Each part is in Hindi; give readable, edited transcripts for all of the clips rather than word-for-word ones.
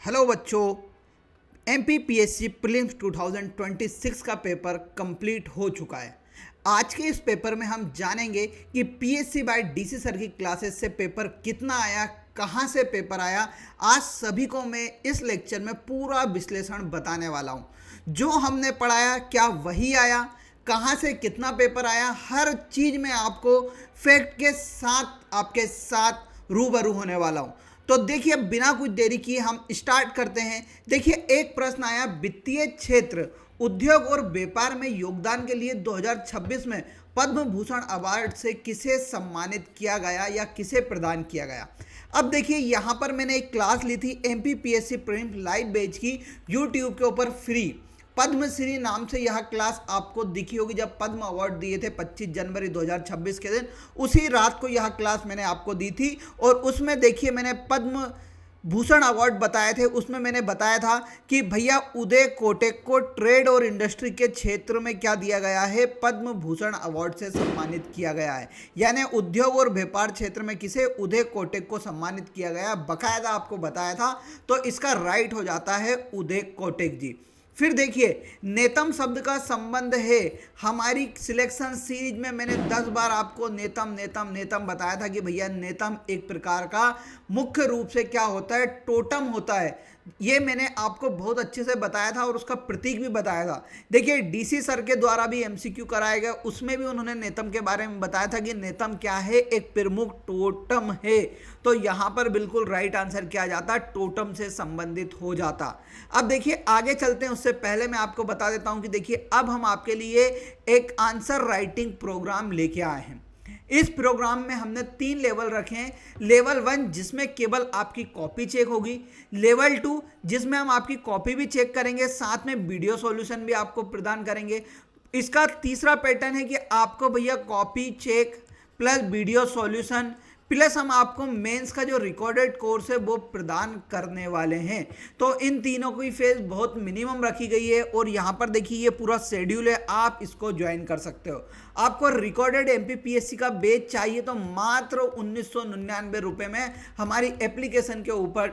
हेलो बच्चों, एमपीपीएससी प्रीलिम्स 2026 का पेपर कंप्लीट हो चुका है। आज के इस पेपर में हम जानेंगे कि पीएससी बाय डीसी सर की क्लासेस से पेपर कितना आया, कहां से पेपर आया। आज सभी को मैं इस लेक्चर में पूरा विश्लेषण बताने वाला हूं। जो हमने पढ़ाया क्या वही आया, कहां से कितना पेपर आया, हर चीज़ में आपको फैक्ट के साथ आपके साथ रूबरू होने वाला हूं। तो देखिए, बिना कुछ देरी किए हम स्टार्ट करते हैं। देखिए, एक प्रश्न आया, वित्तीय क्षेत्र, उद्योग और व्यापार में योगदान के लिए 2026 में पद्म भूषण अवार्ड से किसे सम्मानित किया गया या किसे प्रदान किया गया। अब देखिए, यहाँ पर मैंने एक क्लास ली थी एमपीपीएससी प्रिंट लाइव बैच की, यूट्यूब के ऊपर फ्री। पद्मश्री नाम से यह क्लास आपको दिखी होगी। जब पद्म अवार्ड दिए थे 25 जनवरी 2026 के दिन, उसी रात को यह क्लास मैंने आपको दी थी। और उसमें देखिए, मैंने पद्म भूषण अवार्ड बताए थे। उसमें मैंने बताया था कि भैया उदय कोटक को ट्रेड और इंडस्ट्री के क्षेत्र में क्या दिया गया है, पद्म भूषण अवार्ड से सम्मानित किया गया है। यानी उद्योग और व्यापार क्षेत्र में किसे, उदय कोटक को सम्मानित किया गया, बकायदा आपको बताया था। तो इसका राइट हो जाता है उदय कोटक जी। फिर देखिए, नेतम शब्द का संबंध है, हमारी सिलेक्शन सीरीज में मैंने 10 बार आपको नेतम नेतम नेतम बताया था कि भैया नेतम एक प्रकार का मुख्य रूप से क्या होता है, टोटम होता है। ये मैंने आपको बहुत अच्छे से बताया था और उसका प्रतीक भी बताया था। देखिए, डीसी सर के द्वारा भी एमसीक्यू कराया गया, उसमें भी उन्होंने नेतम के बारे में बताया था कि नेतम क्या है, एक प्रमुख टोटम है। तो यहाँ पर बिल्कुल राइट आंसर किया जाता, टोटम से संबंधित हो जाता। अब देखिए, आगे चलते हैं। उससे पहले मैं आपको बता देता हूँ कि देखिए, अब हम आपके लिए एक आंसर राइटिंग प्रोग्राम लेके आए हैं। इस प्रोग्राम में हमने 3 लेवल रखे हैं। लेवल 1 जिसमें केवल आपकी कॉपी चेक होगी, लेवल 2 जिसमें हम आपकी कॉपी भी चेक करेंगे, साथ में वीडियो सॉल्यूशन भी आपको प्रदान करेंगे। इसका तीसरा पैटर्न है कि आपको भैया copy check plus video solution plus हम आपको मेंस का जो रिकॉर्डेड कोर्स है वो प्रदान करने वाले हैं। तो इन तीनों की फीस बहुत मिनिमम रखी गई है। और यहाँ पर देखिए, ये पूरा शेड्यूल है, आप इसको ज्वाइन कर सकते हो। आपको रिकॉर्डेड एमपीपीएससी का बैच चाहिए तो मात्र 1999 रुपये में हमारी एप्लीकेशन के ऊपर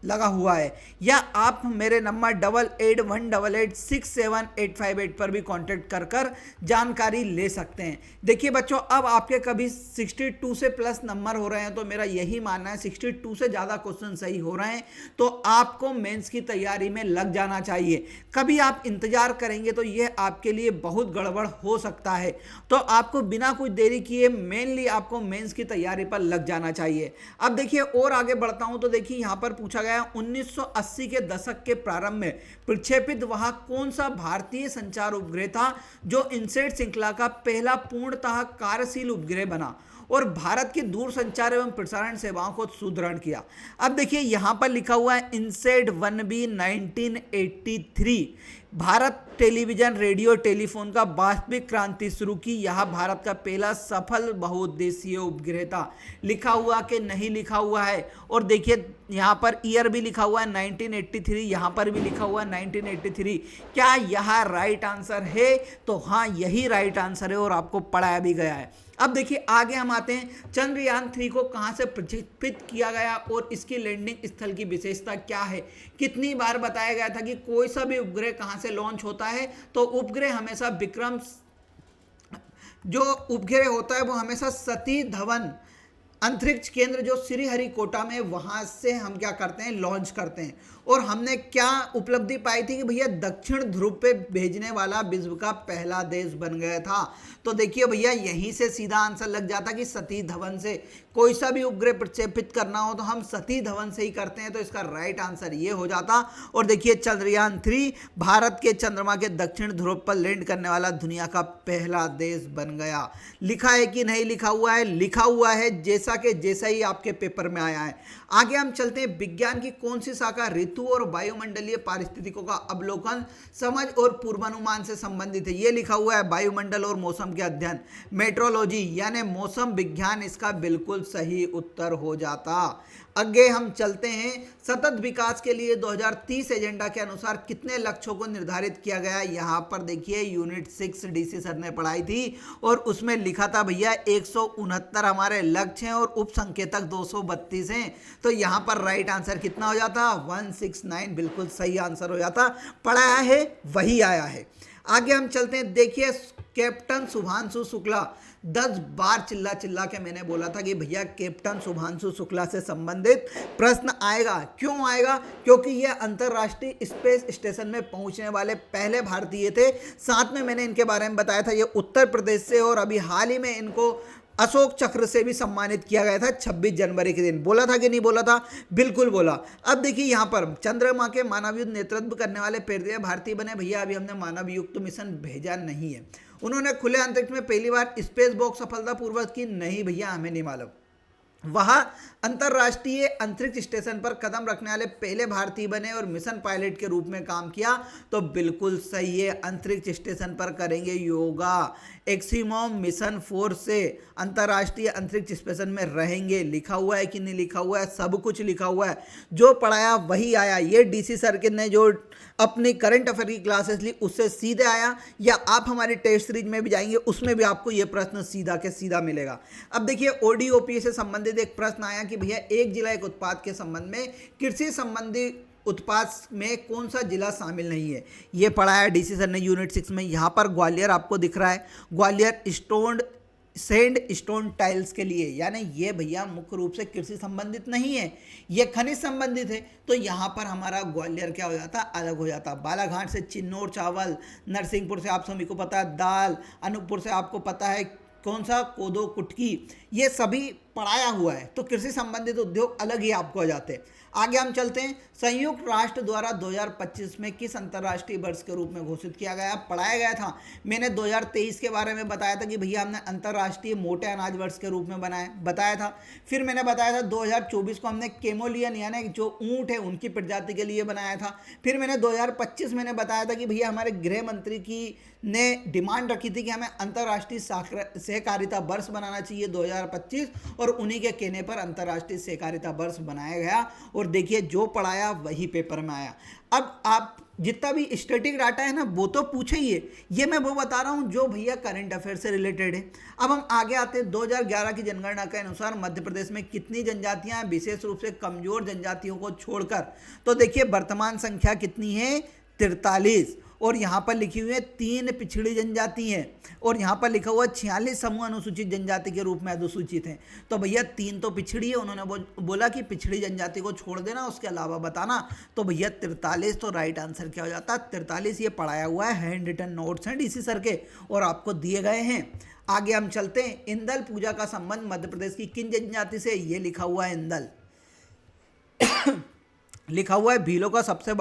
लगा हुआ है, या आप मेरे नंबर 8818867858 पर भी कांटेक्ट कर जानकारी ले सकते हैं। देखिए बच्चों, अब आपके कभी 62 से प्लस नंबर हो रहे हैं, तो मेरा यही मानना है 62 से ज़्यादा क्वेश्चन सही हो रहे हैं तो आपको मेंस की तैयारी में लग जाना चाहिए। कभी आप इंतजार करेंगे तो यह आपके लिए बहुत गड़बड़ हो सकता है। तो आपको बिना कुछ देरी किए मेनली आपको मेंस की तैयारी पर लग जाना चाहिए। अब देखिए, और आगे बढ़ता हूं तो देखिए, यहां पर पूछा गया 1980 के दशक के प्रारंभ में प्रक्षेपित वह कौन सा भारतीय संचार उपग्रह था जो इनसेट श्रृंखला का पहला पूर्णतः कार्यशील उपग्रह बना और भारत की दूरसंचार एवं प्रसारण सेवाओं को सुदृढ़ किया। अब देखिए, यहां पर लिखा हुआ है INSAT 1B 1983। Bharat television radio telephone का वास्तविक क्रांति शुरू की, यह भारत का पहला सफल बहुउद्देशीय उपग्रह था। लिखा हुआ कि नहीं लिखा हुआ है। और देखिए, यहाँ पर ईयर भी लिखा हुआ है 1983, यहाँ पर भी लिखा हुआ है 1983। क्या यह राइट आंसर है? तो हाँ, यही राइट आंसर है और आपको पढ़ाया भी गया है। अब देखिए, आगे हम आते हैं, चंद्रयान 3 को कहां से प्रक्षेपित किया गया और इसकी लैंडिंग स्थल की विशेषता क्या है। कितनी बार बताया गया था कि कोई सा भी उपग्रह कहां से लॉन्च होता है, तो उपग्रह हमेशा विक्रम, जो उपग्रह होता है वो हमेशा सतीश धवन अंतरिक्ष केंद्र जो श्रीहरिकोटा में, वहां से हम क्या करते हैं, लॉन्च करते हैं। और हमने क्या उपलब्धि पाई थी कि भैया दक्षिण ध्रुव पे भेजने वाला विश्व का पहला देश बन गया था। तो देखिए भैया, यहीं से सीधा आंसर लग जाता कि सतीश धवन से कोई सा भी उपग्रह प्रक्षेपित करना हो तो हम सतीश धवन से ही करते हैं। तो इसका राइट आंसर ये हो जाता। और देखिए, चंद्रयान 3 भारत के चंद्रमा के दक्षिण ध्रुव पर लैंड करने वाला दुनिया का पहला देश बन गया। लिखा है कि नहीं लिखा हुआ है? लिखा हुआ है, जैसा ही आपके पेपर में आया है। आगे हम चलते हैं, विज्ञान की कौन सी शाखा ऋतु और वायुमंडलीय पारिस्थितिकों का अवलोकन, समझ और पूर्वानुमान से संबंधित है। ये लिखा हुआ है वायुमंडल और मौसम के अध्ययन, मेट्रोलॉजी यानी मौसम विज्ञान इसका बिल्कुल बिल्कुल सही उत्तर हो जाता। आगे हम चलते हैं। सतत विकास के लिए 2030 एजेंडा के अनुसार कितने लक्ष्यों को निर्धारित किया गया? यहाँ पर देखिए यूनिट 6 डीसी सर ने पढ़ाई थी और उसमें लिखा था भैया 169 हमारे लक्ष्य हैं और उप संकेतक 232 हैं। तो यहाँ पर राइट आंसर कितना हो जाता? 169 बिल्कुल सही आंसर हो जाता। पढ़ाया है वही आया है। आगे हम चलते हैं। देखिए कैप्टन शुभांशु शुक्ला 10 बार चिल्ला चिल्ला के मैंने बोला था कि भैया कैप्टन शुभांशु शुक्ला से संबंधित प्रश्न आएगा। क्यों आएगा? क्योंकि ये अंतर्राष्ट्रीय स्पेस स्टेशन में पहुंचने वाले पहले भारतीय थे। साथ में मैंने इनके बारे में बताया था ये उत्तर प्रदेश से, और अभी हाल ही में इनको अशोक चक्र से भी सम्मानित किया गया था 26 जनवरी के दिन। बोला था कि नहीं बोला था? बिल्कुल बोला। अब देखिए यहाँ पर चंद्रमा के मानव युद्ध नेतृत्व करने वाले पहले भारतीय बने। भैया अभी हमने मानव युक्त मिशन भेजा नहीं है। उन्होंने खुले अंतरिक्ष में पहली बार स्पेस बॉक्स सफलतापूर्वक की, नहीं भैया हमें नहीं मालूम। वह अंतर्राष्ट्रीय अंतरिक्ष स्टेशन पर कदम रखने वाले पहले भारतीय बने और मिशन पायलट के रूप में काम किया। तो बिल्कुल सही है, अंतरिक्ष स्टेशन पर करेंगे योगा। एक्सिमोम मिशन 4 से अंतर्राष्ट्रीय अंतरिक्ष स्टेशन में रहेंगे। लिखा हुआ है कि नहीं लिखा हुआ है? सब कुछ लिखा हुआ है। जो पढ़ाया वही आया। ये डीसी सर के ने जो अपनी करंट अफेयर की क्लासेस ली उससे सीधे आया, या आप हमारी टेस्ट सीरीज में भी जाएंगे उसमें भी आपको ये प्रश्न सीधा के सीधा मिलेगा। अब देखिए ओडीओपी से संबंधित एक प्रश्न आया कि भैया एक जिला एक उत्पाद के संबंध में कृषि संबंधी उत्पाद में कौन सा जिला शामिल नहीं है? ये पढ़ाया डीसी सर ने यूनिट 6 में। यहाँ पर ग्वालियर आपको दिख रहा है। ग्वालियर सैंड स्टोन टाइल्स के लिए, यानी ये भैया मुख्य रूप से कृषि संबंधित नहीं है, ये खनिज संबंधित है। तो यहाँ पर हमारा ग्वालियर क्या हो जाता? अलग हो जाता। बालाघाट से चिन्नौर चावल, नरसिंहपुर से आप सभी को पता है दाल, अनूपपुर से आपको पता है कौन सा? कोदो कुटकी। ये सभी पढ़ाया हुआ है। तो कृषि संबंधित उद्योग अलग ही आपको हो जाते हैं। आगे हम चलते हैं। संयुक्त राष्ट्र द्वारा 2025 में किस अंतर्राष्ट्रीय वर्ष के रूप में घोषित किया गया? पढ़ाया गया था। मैंने 2023 के बारे में बताया था कि भैया हमने अंतर्राष्ट्रीय मोटे अनाज वर्ष के रूप में बताया था। फिर मैंने बताया था 2024 को हमने केमोलियन यानी जो ऊँट है उनकी प्रजाति के लिए बनाया था। फिर मैंने 2025 मैंने बताया था कि भैया हमारे गृह मंत्री की ने डिमांड रखी थी कि हमें अंतर्राष्ट्रीय सहकारिता वर्ष बनाना चाहिए 2025, और उन्हीं के कहने पर अंतर्राष्ट्रीय सहकारिता वर्ष बनाया गया। और देखिए जो पढ़ाया वही पेपर में आया। अब आप जितना भी स्टैटिक डाटा है ना वो तो पूछे ही है, ये मैं वो बता रहा हूँ जो भैया करंट अफेयर से रिलेटेड है। अब हम आगे आते हैं। 2011 की जनगणना के अनुसार मध्य प्रदेश में कितनी जनजातियां हैं, विशेष रूप से कमजोर जनजातियों को छोड़कर? तो देखिए वर्तमान संख्या कितनी है? 43। और यहाँ पर लिखी हुई है 3 पिछड़ी जनजाति हैं, और यहाँ पर लिखा हुआ 46 समूह अनुसूचित जनजाति के रूप में अधिसूचित हैं। तो भैया 3 तो पिछड़ी है, उन्होंने बोला कि पिछड़ी जनजाति को छोड़ देना, उसके अलावा बताना। तो भैया 43 तो राइट आंसर क्या हो जाता? 43। ये पढ़ाया हुआ है, हैंड रिटन नोट्स हैं डीसी सर के और आपको दिए गए हैं। आगे हम चलते हैं। इंदल पूजा का संबंध मध्य प्रदेश की किन जनजाति से? ये लिखा हुआ है इंदल लिखा हुआ है। भीलों का सबसे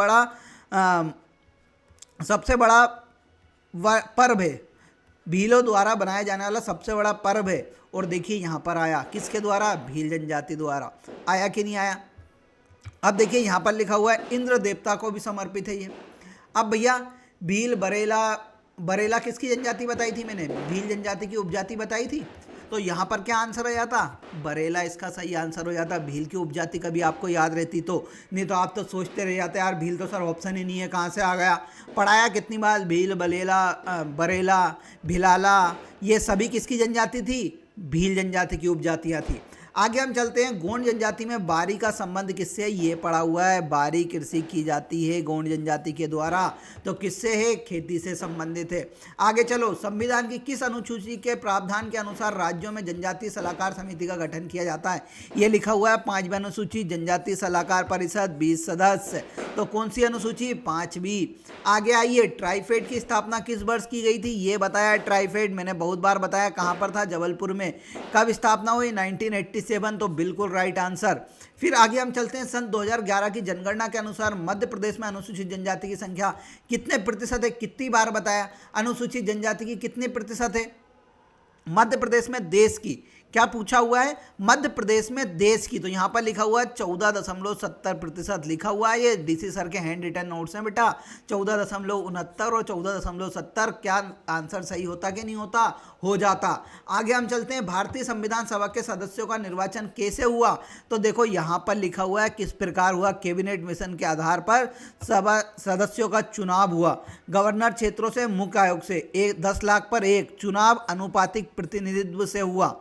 बड़ा पर्व है, भीलों द्वारा बनाया जाने वाला सबसे बड़ा पर्व है। और देखिए यहाँ पर आया किसके द्वारा? भील जनजाति द्वारा। आया कि नहीं आया? अब देखिए यहाँ पर लिखा हुआ है इंद्र देवता को भी समर्पित है ये। अब भैया भील बरेला किसकी जनजाति बताई थी मैंने? भील जनजाति की उपजाति बताई थी। तो यहाँ पर क्या आंसर हो जाता? बरेला इसका सही आंसर हो जाता। भील की उपजाति कभी आपको याद रहती तो, नहीं तो आप तो सोचते रह जाते यार भील तो सर ऑप्शन ही नहीं है, कहाँ से आ गया? पढ़ाया कितनी बार? भील, बरेला, भिलाला, ये सभी किसकी जनजाति थी? भील जनजाति की उपजातियाँ थी। आगे हम चलते हैं। गोंड जनजाति में बारी का संबंध किससे? ये पढ़ा हुआ है। बारी कृषि की जाती है गोंड जनजाति के द्वारा, तो किससे है? खेती से संबंधित है। आगे चलो। संविधान की किस अनुसूची के प्रावधान के अनुसार राज्यों में जनजातीय सलाहकार समिति का गठन किया जाता है? ये लिखा हुआ है 5वीं अनुसूची, जनजातीय सलाहकार परिषद 20 सदस्य। तो कौन सी अनुसूची? 5वीं। आगे आइए। ट्राइफेड की स्थापना किस वर्ष की गई थी? ये बताया। ट्राइफेड मैंने बहुत बार बताया। कहाँ पर था? जबलपुर में। कब स्थापना हुई? 1987। तो बिल्कुल राइट आंसर। फिर आगे हम चलते हैं। सन 2011 की जनगणना के अनुसार मध्य प्रदेश में अनुसूचित जनजाति की संख्या कितने प्रतिशत है? कितनी बार बताया? अनुसूचित जनजाति की कितने प्रतिशत है मध्य प्रदेश में? देश की क्या पूछा हुआ है, मध्य प्रदेश में देश की, तो यहाँ पर लिखा हुआ है 14.70% लिखा हुआ है। ये डीसी सर के हैंड रिटन नोट्स हैं बेटा, 14.69 और 14.70। क्या आंसर सही होता कि नहीं होता, हो जाता। आगे हम चलते हैं, भारतीय संविधान सभा के सदस्यों का निर्वाचन कैसे हुआ, तो देखो यहाँ पर लिखा हुआ है किस प्रकार हुआ, कैबिनेट मिशन के आधार पर सभा सदस्यों का चुनाव हुआ। गवर्नर क्षेत्रों से, मुख्य आयोग से, 10 लाख पर एक चुनाव अनुपातिक प्रतिनिधित्व से हुआ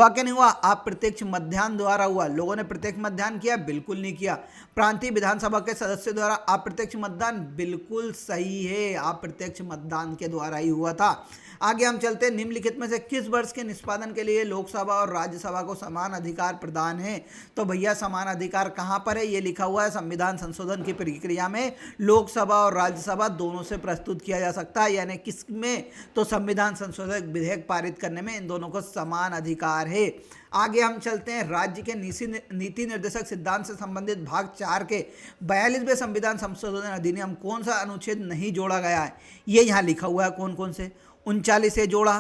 कि नहीं हुआ, आप प्रत्यक्ष मतदान द्वारा हुआ। लोगों ने प्रत्यक्ष मतदान किया, बिल्कुल नहीं किया। प्रांतीय विधानसभा के सदस्यों द्वारा अप्रत्यक्ष मतदान, बिल्कुल सही है, अप्रत्यक्ष मतदान के द्वारा ही हुआ था। आगे हम चलते हैं, निम्नलिखित में से किस वर्ष के निष्पादन के लिए लोकसभा और राज्यसभा को समान अधिकार प्रदान है, तो भैया समान अधिकार कहाँ पर है, ये लिखा हुआ है संविधान संशोधन की प्रक्रिया में लोकसभा और राज्यसभा दोनों से प्रस्तुत किया जा सकता है, यानी किसमें, तो संविधान संशोधन विधेयक पारित करने में इन दोनों को समान अधिकार है। आगे हम चलते हैं, राज्य के नीति निर्देशक सिद्धांत से संबंधित भाग 4 के 42वें संविधान संशोधन अधिनियम कौन सा अनुच्छेद नहीं जोड़ा गया है, ये यहाँ लिखा हुआ है कौन कौन से, 39 ए जोड़ा,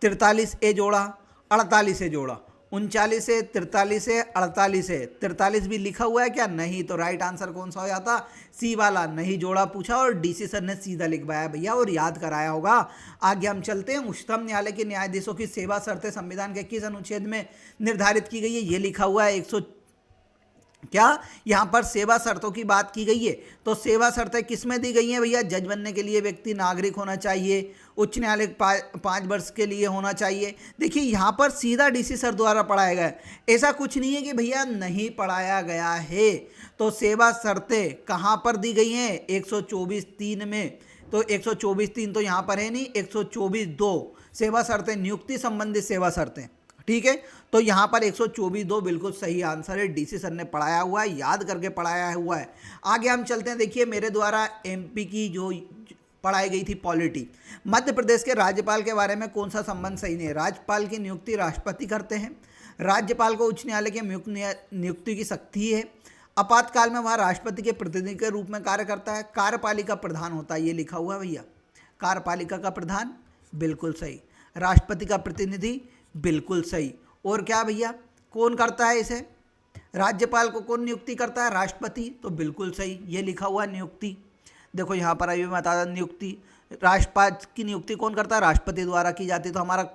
43 ए जोड़ा, 48 ए जोड़ा, 39 से 43 से 48 से 43 भी लिखा हुआ है क्या, नहीं, तो राइट आंसर कौन सा हो जाता, सी वाला, नहीं जोड़ा पूछा और डीसी सर ने सीधा लिखवाया भैया और याद कराया होगा। आगे हम चलते हैं, उच्चतम न्यायालय के न्यायाधीशों की सेवा शर्तें संविधान के किस अनुच्छेद में निर्धारित की गई है, ये लिखा हुआ है 100 क्या, यहाँ पर सेवा शर्तों की बात की गई है, तो सेवा शर्तें किस में दी गई हैं भैया, जज बनने के लिए व्यक्ति नागरिक होना चाहिए, उच्च न्यायालय 5 वर्ष के लिए होना चाहिए। देखिए यहाँ पर सीधा डीसी सर द्वारा पढ़ाया गया है, ऐसा कुछ नहीं है कि भैया नहीं पढ़ाया गया है। तो सेवा शर्तें कहाँ पर दी गई हैं, 124(3) में, तो 124(3) तो यहाँ पर है नहीं, 124(2) सेवा शर्तें, नियुक्ति संबंधित सेवा शर्तें, ठीक है। तो यहाँ पर 124(2) बिल्कुल सही आंसर है, डीसी सर ने पढ़ाया हुआ है, याद करके पढ़ाया हुआ है। आगे हम चलते हैं, देखिए मेरे द्वारा एमपी की जो पढ़ाई गई थी पॉलिटी, मध्य प्रदेश के राज्यपाल के बारे में कौन सा संबंध सही नहीं है, राज्यपाल की नियुक्ति राष्ट्रपति करते हैं, राज्यपाल को उच्च न्यायालय के नियुक्ति की शक्ति है, आपातकाल में वह राष्ट्रपति के प्रतिनिधि के रूप में कार्य करता है, कार्यपालिका प्रधान होता है, ये लिखा हुआ है भैया, कार्यपालिका का प्रधान, बिल्कुल सही, राष्ट्रपति का प्रतिनिधि, बिल्कुल सही, और क्या भैया कौन करता है इसे, राज्यपाल को कौन नियुक्ति करता है, राष्ट्रपति, तो बिल्कुल सही, ये लिखा हुआ है नियुक्ति। देखो यहाँ पर अभी मैं बता दूं, नियुक्ति राष्ट्रपाल की नियुक्ति कौन करता है, राष्ट्रपति द्वारा की जाती है, तो हमारा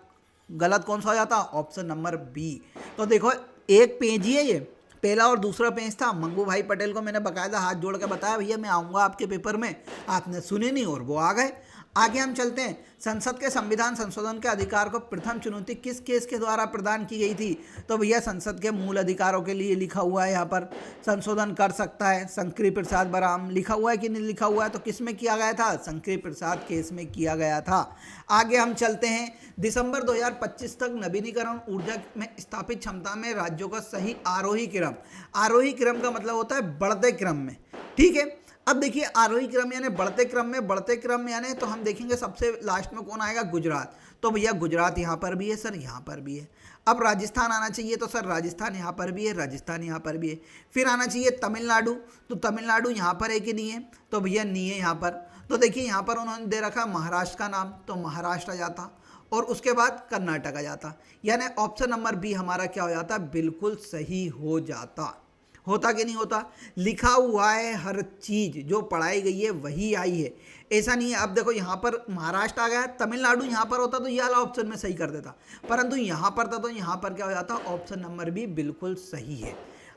गलत कौन सा हो जाता, ऑप्शन नंबर बी। तो देखो एक पेज ही है ये, पहला और दूसरा पेज था, मंगू भाई पटेल को मैंने बकायदा हाथ जोड़ के बताया भैया मैं आऊँगा आपके पेपर में, आपने सुने नहीं और वो आ गए। आगे हम चलते हैं, संसद के संविधान संशोधन के अधिकार को प्रथम चुनौती किस केस के द्वारा प्रदान की गई थी, तो भैया संसद के मूल अधिकारों के लिए लिखा हुआ है, यहाँ पर संशोधन कर सकता है शंकरी प्रसाद बराम, लिखा हुआ है कि नहीं लिखा हुआ है, तो किस में किया गया था, शंकरी प्रसाद केस में किया गया था। आगे हम चलते हैं, दिसंबर 2025 तक नवीनीकरण ऊर्जा में स्थापित क्षमता में राज्यों का सही आरोही क्रम का मतलब होता है बढ़ते क्रम में, ठीक है। अब देखिए आरोही क्रम यानी बढ़ते क्रम यानी, तो हम देखेंगे सबसे लास्ट में कौन आएगा, गुजरात, तो भैया गुजरात यहाँ पर भी है सर, यहाँ पर भी है। अब राजस्थान आना चाहिए, तो सर राजस्थान यहाँ पर भी है, राजस्थान यहाँ पर भी है। फिर आना चाहिए तमिलनाडु, तो तमिलनाडु यहाँ पर है कि नहीं है, तो भैया नहीं है यहाँ पर। तो देखिए यहाँ पर उन्होंने दे रखा महाराष्ट्र का नाम, तो महाराष्ट्र आ जाता, और उसके बाद कर्नाटक आ जाता, यानी ऑप्शन नंबर बी हमारा क्या हो जाता, बिल्कुल सही हो जाता। होता कि नहीं होता, लिखा हुआ है, हर चीज़ जो पढ़ाई गई है वही आई है, ऐसा नहीं है। अब देखो यहाँ पर महाराष्ट्र आ गया, तमिलनाडु यहाँ पर होता तो ये वाला ऑप्शन में सही कर देता, परंतु यहाँ पर था तो यहाँ पर क्या हो जाता, ऑप्शन नंबर बी बिल्कुल सही है।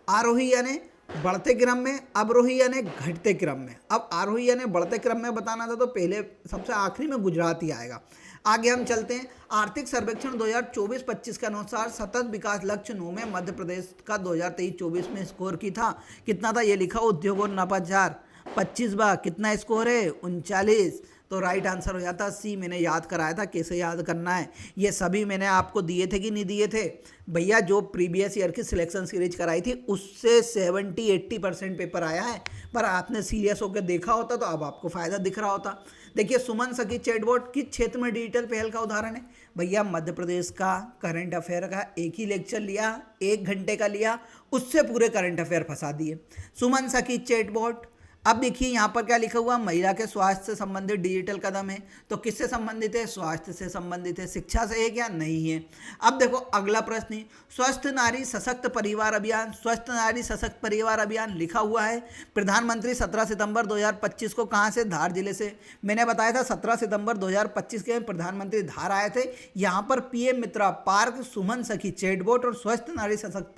आरोही यानी बढ़ते क्रम में, अवरोही यानी घटते क्रम में। अब आरोही यानी बढ़ते क्रम में बताना था तो पहले सबसे आखिरी में गुजरात ही आएगा। आगे हम चलते हैं, आर्थिक सर्वेक्षण 2024-25 के अनुसार सतत विकास लक्ष्य 9 में मध्य प्रदेश का 2023-24 में स्कोर की था, कितना था, ये लिखा उद्योग और नवाचार 25 बार, कितना स्कोर है 39, तो राइट आंसर हो जाता सी। मैंने याद कराया था कैसे याद करना है, ये सभी मैंने आपको दिए थे कि नहीं दिए थे भैया, जो प्रीवियस ईयर की सिलेक्शन सीरीज कराई थी उससे 70-80% पेपर आया है, पर आपने सीरियस होकर देखा होता तो अब आपको फ़ायदा दिख रहा होता। देखिए सुमन सखी चैटबॉट किस क्षेत्र में डिजिटल पहल का उदाहरण है, भैया मध्य प्रदेश का करंट अफेयर का एक ही लेक्चर लिया, 1 घंटे का लिया, उससे पूरे करंट अफेयर फंसा दिए। सुमन सखी चैटबॉट अब देखिए यहाँ पर क्या लिखा हुआ, महिला के स्वास्थ्य से संबंधित डिजिटल कदम है, तो किससे संबंधित है, स्वास्थ्य से संबंधित है, शिक्षा से है क्या, नहीं है। अब देखो अगला प्रश्न, स्वस्थ नारी सशक्त परिवार अभियान, स्वस्थ नारी सशक्त परिवार अभियान लिखा हुआ है, प्रधानमंत्री 17 सितंबर 2025 को कहाँ से, धार जिले से। मैंने बताया था 17 सितंबर 2025 के प्रधानमंत्री धार आए थे। यहाँ पर पीएम मित्रा पार्क, सुमन सखी चैटबोट और स्वस्थ नारी सशक्त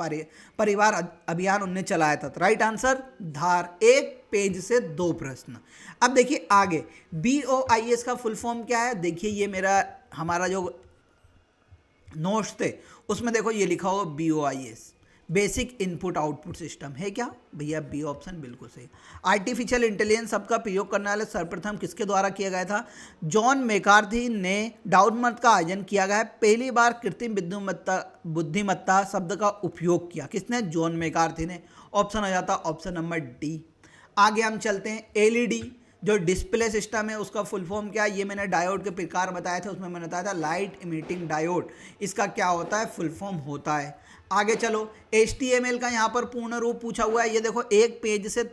परिवार अभियान उनने चलाया था। राइट आंसर धार। एक पेज से 2 प्रश्न। अब देखिए आगे, BOIS का फुल फॉर्म क्या है। देखिए ये हमारा जो नोट्स थे उसमें देखो ये लिखा होगा BOIS, basic input output system है क्या भैया, बी ऑप्शन बिल्कुल सही। आर्टिफिशियल इंटेलिजेंस शब्द का प्रयोग करने वाले सर्वप्रथम किसके द्वारा किया गया था, जॉन मैकार्थी ने डाउनमत का आयोजन किया गया है। पहली बार कृत्रिम बुद्धिमत्ता शब्द का उपयोग किया किसने, जॉन मैकार्थी ने। ऑप्शन हो जाता ऑप्शन नंबर डी। आगे हम चलते हैं, LED जो डिस्प्ले सिस्टम है उसका फुल फॉर्म क्या है, ये मैंने डायोड के प्रकार बताए थे, उसमें मैंने बताया था लाइट इमिटिंग डायोड, इसका क्या होता है, फुल फॉर्म होता है। आगे चलो, HTML का यहाँ पर पूर्ण रूप पूछा हुआ है। ये देखो एक पेज से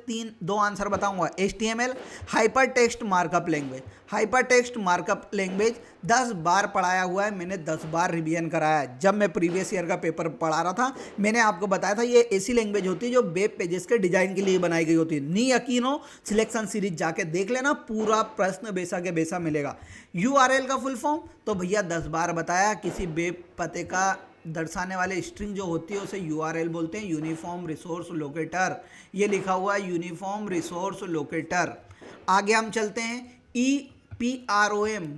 2 आंसर बताऊंगा। HTML hyper text markup language, hyper text markup language 10 बार पढ़ाया हुआ है मैंने, 10 बार रिवीजन कराया है। जब मैं प्रीवियस ईयर का पेपर पढ़ा रहा था मैंने आपको बताया था ये ऐसी लैंग्वेज होती है जो वेब पेजेस के डिजाइन के लिए बनाई गई होती है। नहीं यकीन हो सिलेक्शन सीरीज जाके देख लेना, पूरा प्रश्न बेसा के बेसा मिलेगा। URL का फुल फॉर्म तो भैया 10 बार बताया, किसी वेब पते का दर्शाने वाले स्ट्रिंग जो होती है उसे URL बोलते हैं, यूनिफॉर्म रिसोर्स लोकेटर। ये लिखा हुआ है यूनिफॉर्म रिसोर्स लोकेटर। आगे हम चलते हैं, EPROM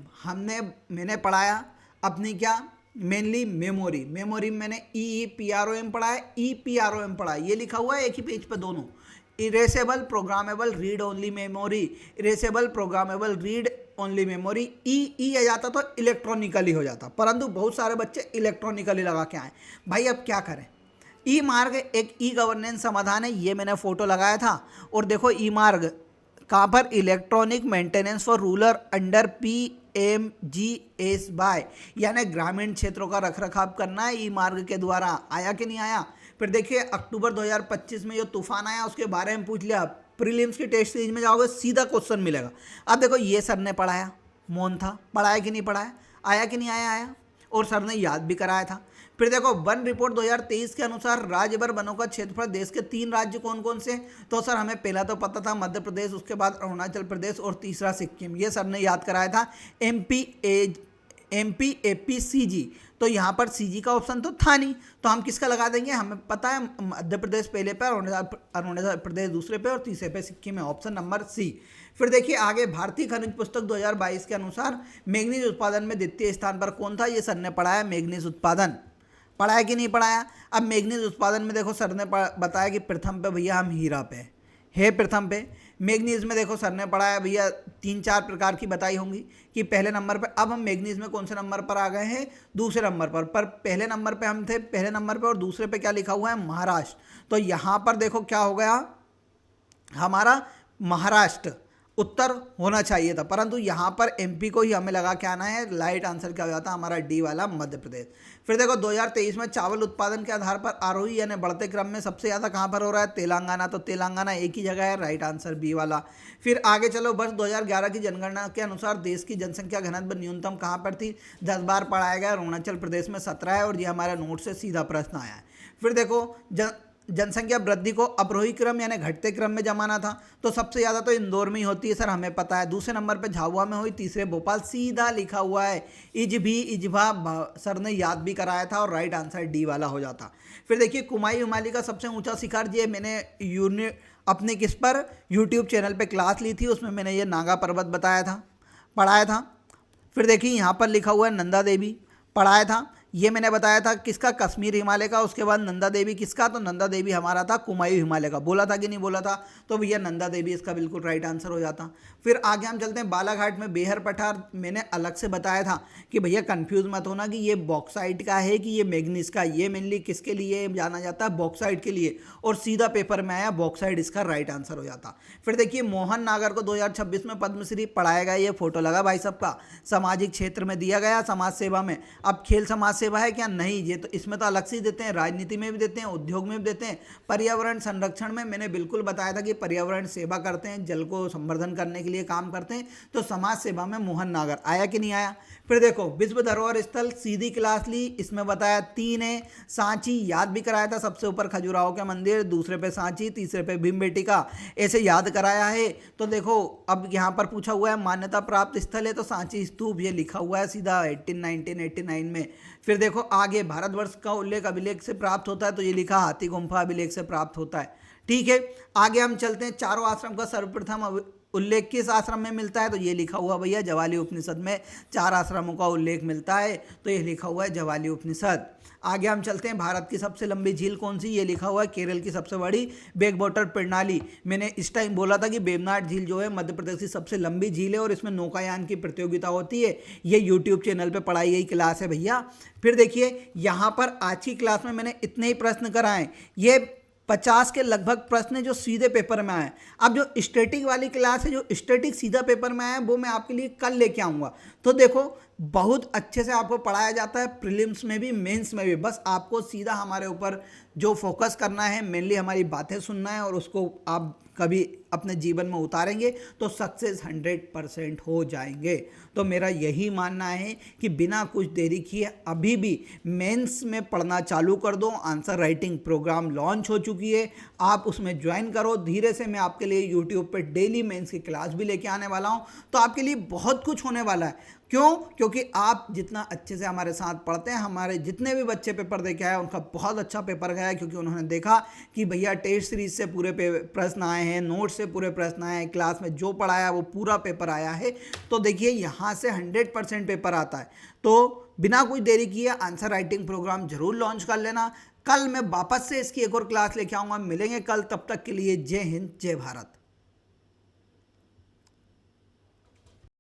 मैंने पढ़ाया अपनी क्या, मेनली मेमोरी में मैंने EEPROM पढ़ा है, EPROM पढ़ा है। ये लिखा हुआ है एक ही पेज पे दोनों। Erasable programmable read only memory, erasable programmable read only memory. E आ जाता तो इलेक्ट्रॉनिकली हो जाता, परंतु बहुत सारे बच्चे इलेक्ट्रॉनिकली लगा के आए। भाई अब क्या करें, ई मार्ग एक ई गवर्नेंस समाधान है, ये मैंने फोटो लगाया था। और देखो ई मार्ग कहाँ पर, electronic maintenance for rural under PMGS यानी ग्रामीण क्षेत्रों का रखरखाव करना है। ई मार्ग के द्वारा आया कि नहीं आया। फिर देखिए अक्टूबर 2025 में जो तूफान आया उसके बारे में पूछ लिया, प्रीलिम्स की टेस्ट सीरीज में जाओगे सीधा क्वेश्चन मिलेगा। अब देखो ये सर ने पढ़ाया, मौन था, पढ़ाया कि नहीं पढ़ाया, आया कि नहीं आया, आया, और सर ने याद भी कराया था। फिर देखो वन रिपोर्ट 2023 के अनुसार राज्य भर वनों का क्षेत्रफल देश के 3 राज्य कौन कौन से, तो सर हमें पहला तो पता था मध्य प्रदेश, उसके बाद अरुणाचल प्रदेश और तीसरा सिक्किम। ये सर ने याद कराया था। MP AP CG, तो यहाँ पर CG का ऑप्शन तो था नहीं, तो हम किसका लगा देंगे, हमें पता है मध्य प्रदेश पहले पे, अरुणाचल प्रदेश दूसरे पे और तीसरे पे सिक्किम है, ऑप्शन नंबर C। फिर देखिए आगे, भारतीय खनिज पुस्तक 2022 के अनुसार मैग्नीज उत्पादन में द्वितीय स्थान पर कौन था, ये सर ने पढ़ाया मैग्नीज उत्पादन। पढ़ाया कि नहीं पढ़ाया। अब मैग्नीज उत्पादन में देखो सर ने बताया कि प्रथम पे भैया हम हीरा पे है, प्रथम पे। मैग्नीज में देखो सर ने पढ़ाया भैया 3-4 प्रकार की बताई होंगी कि पहले नंबर पे। अब हम मैग्नीज में कौन से नंबर पर आ गए हैं, दूसरे नंबर पर पहले नंबर पे हम थे, पहले नंबर पे, और दूसरे पे क्या लिखा हुआ है, महाराष्ट्र। तो यहाँ पर देखो क्या हो गया, हमारा महाराष्ट्र उत्तर होना चाहिए था, परंतु यहाँ पर MP को ही हमें लगा के आना है। राइट आंसर क्या हो जाता है हमारा डी वाला, मध्य प्रदेश। फिर देखो 2023 में चावल उत्पादन के आधार पर आरोही यानी बढ़ते क्रम में सबसे ज़्यादा कहाँ पर हो रहा है, तेलंगाना। तो तेलंगाना एक ही जगह है, राइट आंसर बी वाला। फिर आगे चलो, वर्ष 2011 की जनगणना के अनुसार देश की जनसंख्या घनत्व न्यूनतम कहाँ पर थी, 10 बार पढ़ाया गया, अरुणाचल प्रदेश में 17 है, और ये हमारे नोट से सीधा प्रश्न आया है। फिर देखो जनसंख्या वृद्धि को अवरोही क्रम यानी घटते क्रम में जमाना था, तो सबसे ज़्यादा तो इंदौर में ही होती है सर, हमें पता है। दूसरे नंबर पे झाबुआ में हुई, तीसरे भोपाल, सीधा लिखा हुआ है। इजभा सर ने याद भी कराया था, और राइट आंसर डी वाला हो जाता। फिर देखिए कुमाई हिमालय का सबसे ऊंचा शिखर, ये मैंने अपने किस पर, यूट्यूब चैनल पर क्लास ली थी, उसमें मैंने ये नागा पर्वत बताया था, पढ़ाया था। फिर देखिए यहाँ पर लिखा हुआ है नंदा देवी, पढ़ाया था। ये मैंने बताया था किसका, कश्मीर हिमालय का। उसके बाद नंदा देवी किसका, तो नंदा देवी हमारा था कुमायूं हिमालय का। बोला था कि नहीं बोला था, तो भैया नंदा देवी इसका बिल्कुल राइट आंसर हो जाता। फिर आगे हम चलते हैं, बालाघाट में बेहर पठार मैंने अलग से बताया था कि भैया कंफ्यूज मत होना कि ये बॉक्साइट का है कि ये मैग्नीज का। ये मेनली किसके लिए जाना जाता है, बॉक्साइट के लिए, और सीधा पेपर में आया बॉक्साइट, इसका राइट आंसर हो जाता। फिर देखिए मोहन नागर को 2026 में पद्मश्री पढ़ाया गया, ये फोटो लगा भाई सबका, सामाजिक क्षेत्र में दिया गया, समाज सेवा में। अब खेल समाज सेवा है क्या? नहीं, ये तो इसमें तो अलग से ही देते हैं, राजनीति में भी देते हैं, उद्योग में भी देते हैं। पर्यावरण संरक्षण में मैंने बिल्कुल बताया था कि पर्यावरण सेवा करते हैं, जल को संवर्धन करने के लिए काम करते हैं। तो समाज सेवा में मोहन नागर आया कि नहीं आया? फिर देखो विश्व धरोहर स्थल सीधी क्लास ली, इसमें बताया 3 है। सांची याद भी कराया था, सबसे ऊपर खजुराहो के मंदिर, दूसरे पे सांची, तीसरे पे भीमबेटका, ऐसे याद कराया है। तो देखो अब यहाँ पर पूछा हुआ है मान्यता प्राप्त स्थल है, तो सांची स्तूप ये लिखा हुआ है सीधा 1989 में। फिर देखो आगे भारतवर्ष का उल्लेख अभिलेख से प्राप्त होता है, तो ये लिखा हाथी गुम्फा अभिलेख से प्राप्त होता है। ठीक है, आगे हम चलते हैं। चारों आश्रम का सर्वप्रथम उल्लेख किस आश्रम में मिलता है? तो ये लिखा हुआ भैया जवाली उपनिषद में 4 आश्रमों का उल्लेख मिलता है, तो ये लिखा हुआ है जवाली उपनिषद। आगे हम चलते हैं। भारत की सबसे लंबी झील कौन सी? ये लिखा हुआ है केरल की सबसे बड़ी बैक वाटर प्रणाली। मैंने इस टाइम बोला था कि वेम्बनाड झील जो है मध्य प्रदेश की सबसे लंबी झील है और इसमें नौकायान की प्रतियोगिता होती है। ये यूट्यूब चैनल पे पढ़ाई गई क्लास है भैया। फिर देखिए यहाँ पर आज की क्लास में मैंने इतने ही प्रश्न कराए, ये 50 के लगभग प्रश्न जो सीधे पेपर में आए। अब जो स्टैटिक वाली क्लास है, जो स्टैटिक सीधा पेपर में आया, वो मैं आपके लिए कल लेके आऊँगा। तो देखो बहुत अच्छे से आपको पढ़ाया जाता है, प्रीलिम्स में भी मेंस में भी। बस आपको सीधा हमारे ऊपर जो फोकस करना है, मेनली हमारी बातें सुनना है और उसको आप कभी अपने जीवन में उतारेंगे तो सक्सेस 100% हो जाएंगे। तो मेरा यही मानना है कि बिना कुछ देरी किए अभी भी मेंस में पढ़ना चालू कर दो। आंसर राइटिंग प्रोग्राम लॉन्च हो चुकी है, आप उसमें ज्वाइन करो। धीरे से मैं आपके लिए यूट्यूब पे डेली मेंस की क्लास भी लेके आने वाला हूँ, तो आपके लिए बहुत कुछ होने वाला है। क्यों? क्योंकि आप जितना अच्छे से हमारे साथ पढ़ते हैं, हमारे जितने भी बच्चे पेपर दे के आए उनका बहुत अच्छा पेपर गया है, क्योंकि उन्होंने देखा कि भैया टेस्ट सीरीज से पूरे प्रश्न आए हैं, नोट से पूरे प्रश्न आए हैं, क्लास में जो पढ़ाया वो पूरा पेपर आया है। तो देखिए यहाँ से 100% पेपर आता है। तो बिना कोई देरी किए आंसर राइटिंग प्रोग्राम जरूर लॉन्च कर लेना। कल मैं वापस से इसकी एक और क्लास लेके आऊँगा। मिलेंगे कल, तब तक के लिए जय हिंद जय भारत।